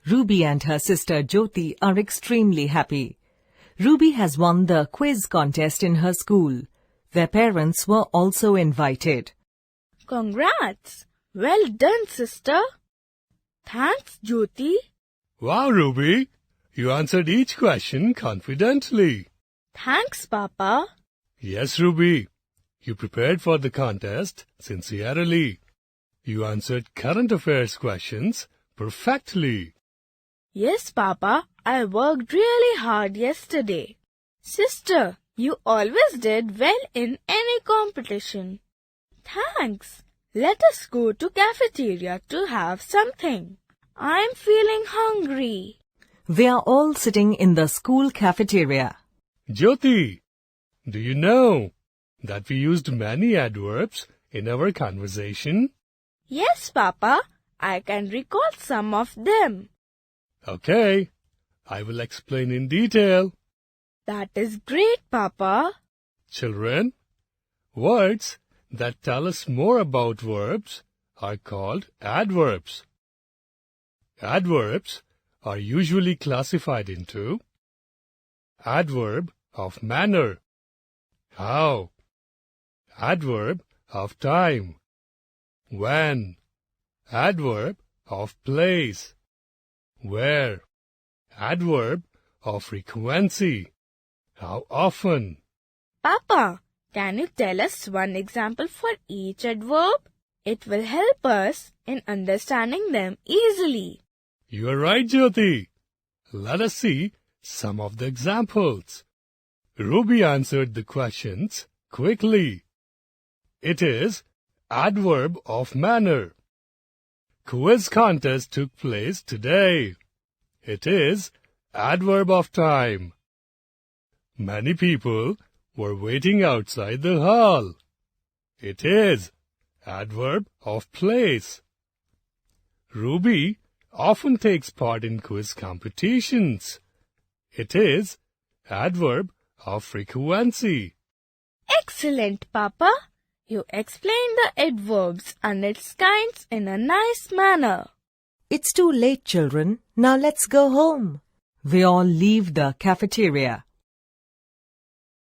Ruby and her sister Jyoti are extremely happy. Ruby has won the quiz contest in her school. Their parents were also invited. Congrats! Well done, sister. Thanks, Jyoti. Wow, Ruby! You answered each question confidently. Thanks, Papa. Yes, Ruby. You prepared for the contest sincerely. You answered current affairs questions perfectly. Yes, Papa. I worked really hard yesterday. Sister, you always did well in any competition. Thanks. Let us go to cafeteria to have something. I'm feeling hungry. They are all sitting in the school cafeteria. Jyoti, do you know that we used many adverbs in our conversation? Yes, Papa. I can recall some of them. Okay, I will explain in detail. That is great, Papa. Children, words that tell us more about verbs are called adverbs. Adverbs are usually classified into Adverb of Manner, how, Adverb of Time, when, Adverb of Place, where, Adverb of Frequency, how often. Papa, can you tell us one example for each adverb? It will help us in understanding them easily. You are right, Jyoti. Let us see some of the examples. Ruby answered the questions quickly. It is Adverb of Manner. Quiz contest took place today. It is Adverb of Time. Many people were waiting outside the hall. It is Adverb of Place. Ruby often takes part in quiz competitions. It is Adverb of Frequency. Excellent, Papa. You explained the adverbs and its kinds in a nice manner. It's too late, children. Now let's go home. They all leave the cafeteria.